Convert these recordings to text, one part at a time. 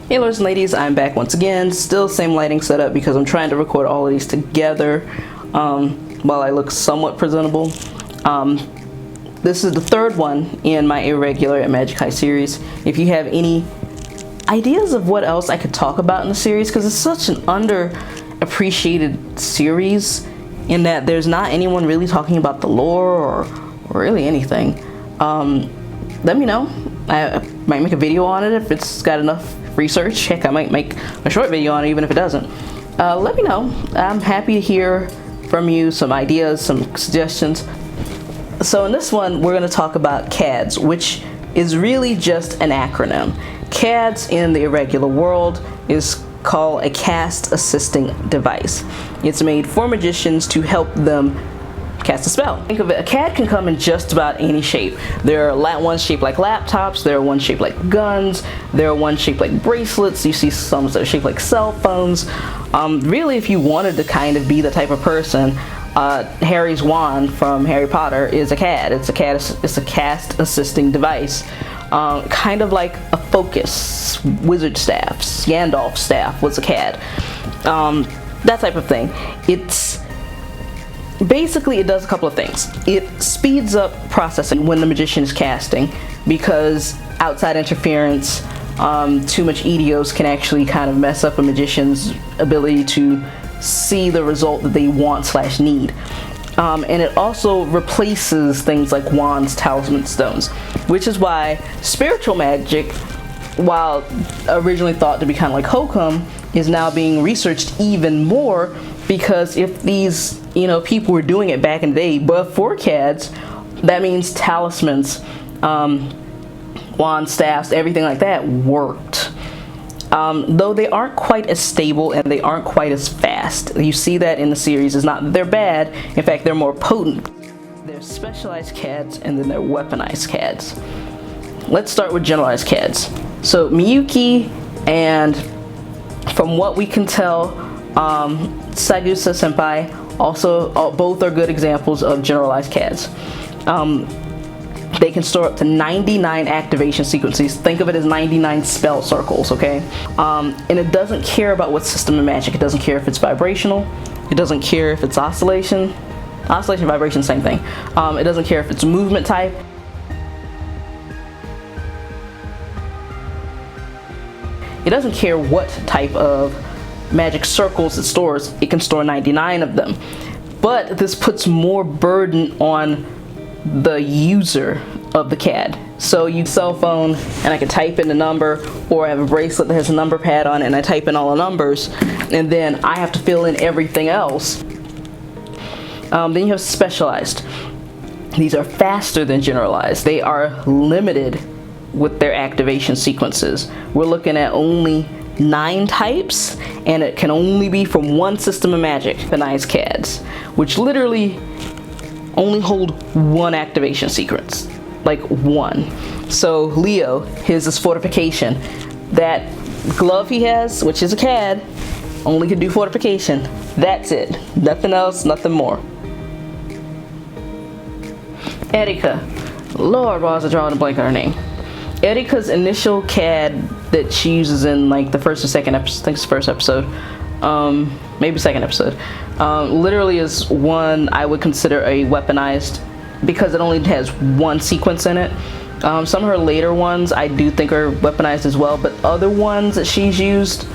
Hey lords and ladies, I'm back once again. Still same lighting setup because I'm trying to record all of these together while I look somewhat presentable. This is the third one in my Irregular at Magic High series. If you have any ideas of what else I could talk about in the series, because it's such an underappreciated series in that there's not anyone really talking about the lore or really anything, let me know. I might make a video on it if it's got enough research. Heck, I might make a short video on it even if it doesn't. Let me know. I'm happy to hear from you some ideas, some suggestions. So in this one, we're going to talk about CADS, which is really just an acronym. CADS in the Irregular world is called a cast assisting device. It's made for magicians to help them cast a spell. Think of it, a CAD can come in just about any shape. There are ones shaped like laptops, there are ones shaped like guns, there are ones shaped like bracelets, you see some that are shaped like cell phones. Really, if you wanted to kind of be the type of person, Harry's wand from Harry Potter is a CAD. It's a cast assisting device. Kind of like a focus, wizard staff, Gandalf's staff was a CAD. That type of thing. Basically, it does a couple of things. It speeds up processing when the magician is casting, because outside interference, too much EDOs can actually kind of mess up a magician's ability to see the result that they want / need. And it also replaces things like wands, talisman stones, which is why spiritual magic, while originally thought to be kind of like hokum, is now being researched even more, because if these people were doing it back in the day before CADS, that means talismans, wands, staffs, everything like that worked. Though they aren't quite as stable and they aren't quite as fast. You see that in the series. It's not that they're bad, in fact they're more potent. There's specialized CADs and then there are weaponized CADs. Let's start with generalized CADs. So Miyuki and, from what we can tell, Sagusa Senpai also, both are good examples of generalized CADs. They can store up to 99 activation sequences. Think of it as 99 spell circles, okay? And it doesn't care about what system of magic. It doesn't care if it's vibrational. It doesn't care if it's oscillation. Oscillation, vibration, same thing. It doesn't care if it's movement type. It doesn't care what type of magic circles it stores. It can store 99 of them. But this puts more burden on the user of the CAD. So you cell phone and I can type in the number, or I have a bracelet that has a number pad on it and I type in all the numbers, and then I have to fill in everything else. Then you have specialized. These are faster than generalized. They are limited with their activation sequences. We're looking at only 9 types, and it can only be from one system of magic. Weaponized CADs, which literally only hold one activation sequence, like one. So Leo, his is fortification. That glove he has, which is a CAD, only can do fortification. That's it. Nothing else, nothing more. Erika. Lord, why was I drawing a blank on her name? Erika's initial CAD that she uses in like the first or second episode, I think it's the first episode, maybe second episode, literally is one I would consider a weaponized, because it only has one sequence in it. Some of her later ones I do think are weaponized as well, but other ones that she's used,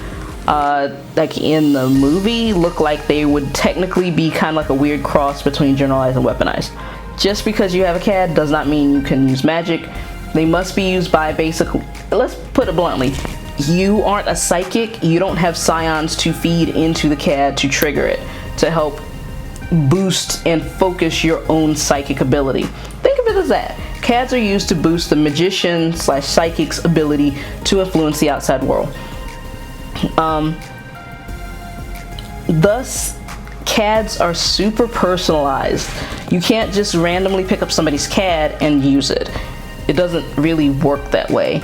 like in the movie, look like they would technically be kind of like a weird cross between generalized and weaponized. Just because you have a CAD does not mean you can use magic. They must be used by let's put it bluntly, you aren't a psychic, you don't have scions to feed into the CAD to trigger it, to help boost and focus your own psychic ability. Think of it as that. CADs are used to boost the magician / psychic's ability to influence the outside world. Thus, CADs are super personalized. You can't just randomly pick up somebody's CAD and use it. It doesn't really work that way.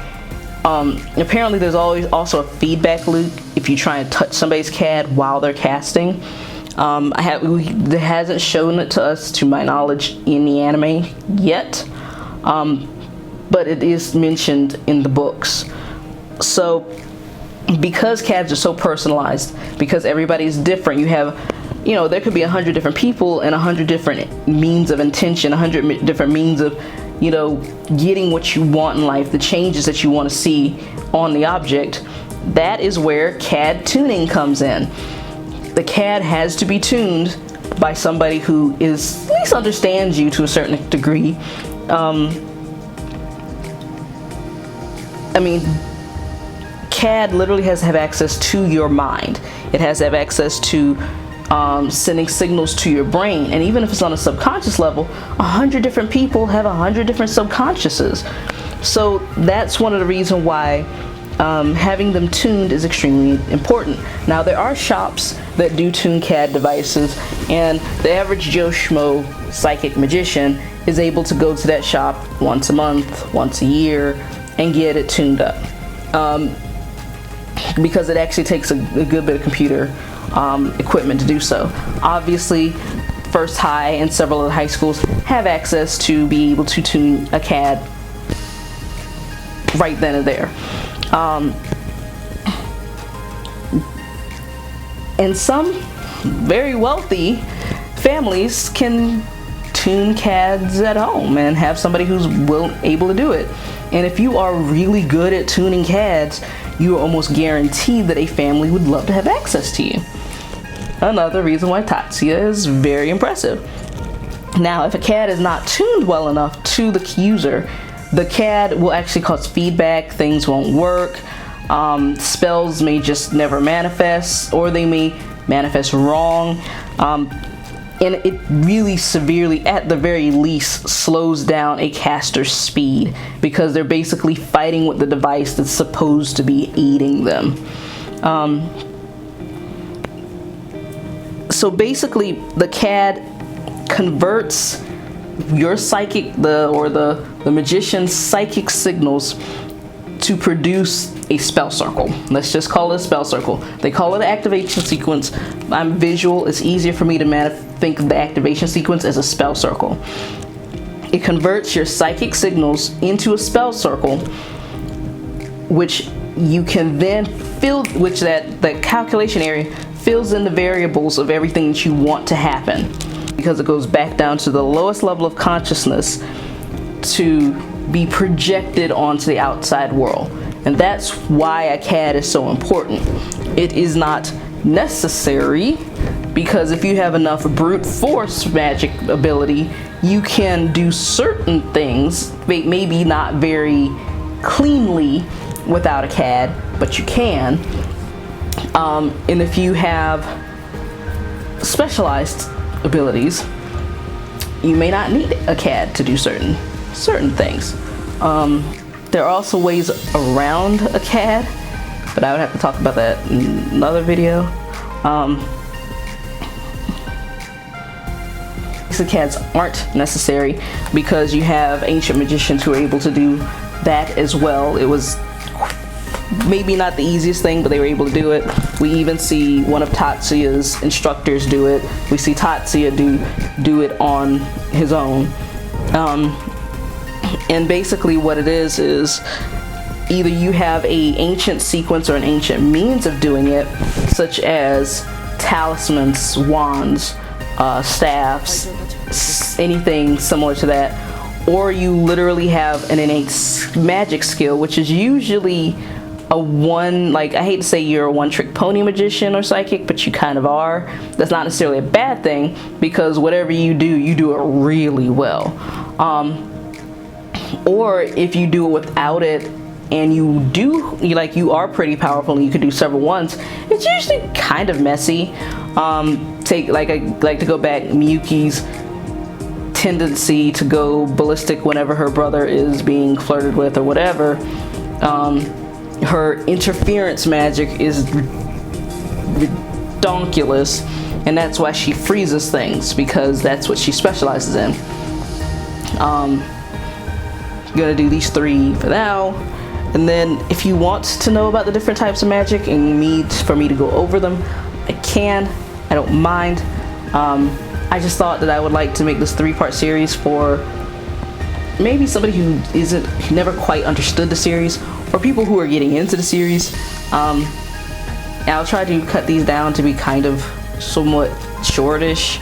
Apparently there's always also a feedback loop if you try and touch somebody's CAD while they're casting. It hasn't shown it to us, to my knowledge, in the anime yet, but it is mentioned in the books. So because CADs are so personalized, because everybody's different, you have, you know, there could be 100 different people and 100 different means of intention, 100 different means of, you know, getting what you want in life, the changes that you want to see on the object. That is where CAD tuning comes in. The CAD has to be tuned by somebody who is, at least understands you to a certain degree. I mean, CAD literally has to have access to your mind. It has to have access to sending signals to your brain. And even if it's on a subconscious level, 100 different people have 100 different subconsciouses. So that's one of the reasons why having them tuned is extremely important. Now, there are shops that do tune CAD devices, and the average Joe Schmo psychic magician is able to go to that shop once a month, once a year, and get it tuned up. Because it actually takes a good bit of computer equipment to do so. Obviously, First High and several other high schools have access to be able to tune a CAD right then and there. And some very wealthy families can tune CADs at home and have somebody who's able to do it. And if you are really good at tuning CADs, you are almost guaranteed that a family would love to have access to you. Another reason why Tatsia is very impressive. Now, if a CAD is not tuned well enough to the user, the CAD will actually cause feedback, things won't work, spells may just never manifest, or they may manifest wrong. And it really severely, at the very least, slows down a caster's speed, because they're basically fighting with the device that's supposed to be aiding them. So basically, the CAD converts your psychic, the magician's psychic signals to produce a spell circle. Let's just call it a spell circle. They call it an activation sequence. I'm visual. It's easier for me to think of the activation sequence as a spell circle. It converts your psychic signals into a spell circle, which you can then fill, which that calculation area fills in the variables of everything that you want to happen, because it goes back down to the lowest level of consciousness to be projected onto the outside world. And that's why a CAD is so important. It is not necessary, because if you have enough brute force magic ability, you can do certain things, maybe not very cleanly without a CAD, but you can. And if you have specialized abilities, you may not need a CAD to do certain things. There are also ways around a CAD, but I would have to talk about that in another video. The CADs aren't necessary because you have ancient magicians who are able to do that as well. It was maybe not the easiest thing, but they were able to do it. We even see one of Tatsia's instructors do it. We see Tatsia do it on his own. And basically what it is either you have a ancient sequence or an ancient means of doing it, such as talismans, wands, staffs, anything similar to that, or you literally have an innate magic skill, which is usually I hate to say you're a one-trick pony magician or psychic, but you kind of are. That's not necessarily a bad thing, because whatever you do it really well. Or if you do it without it, and you are pretty powerful and you can do several ones, it's usually kind of messy. I like to go back, Miyuki's tendency to go ballistic whenever her brother is being flirted with or whatever. Her interference magic is redonkulous, and that's why she freezes things, because that's what she specializes in. Gonna do these 3 for now, and then if you want to know about the different types of magic and for me to go over them, I can. I don't mind. I just thought that I would like to make this 3-part series for maybe somebody who never quite understood the series, or people who are getting into the series. And I'll try to cut these down to be kind of somewhat shortish,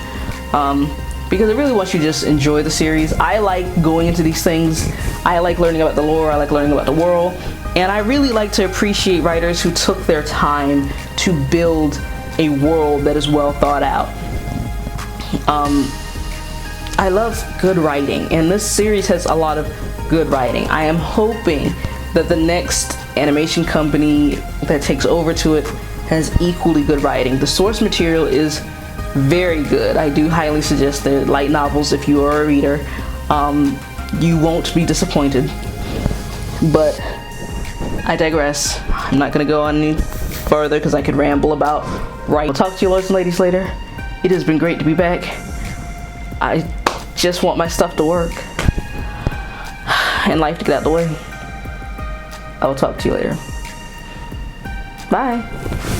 because I really want you to just enjoy the series. I like going into these things. I like learning about the lore. I like learning about the world. And I really like to appreciate writers who took their time to build a world that is well thought out. I love good writing, and this series has a lot of good writing. I am hoping that the next animation company that takes over to it has equally good writing. The source material is very good. I do highly suggest the light novels if you are a reader. You won't be disappointed. But I digress. I'm not going to go on any further because I could ramble about writing. I'll talk to you lords and ladies later. It has been great to be back. I just want my stuff to work and life to get out of the way. I will talk to you later. Bye.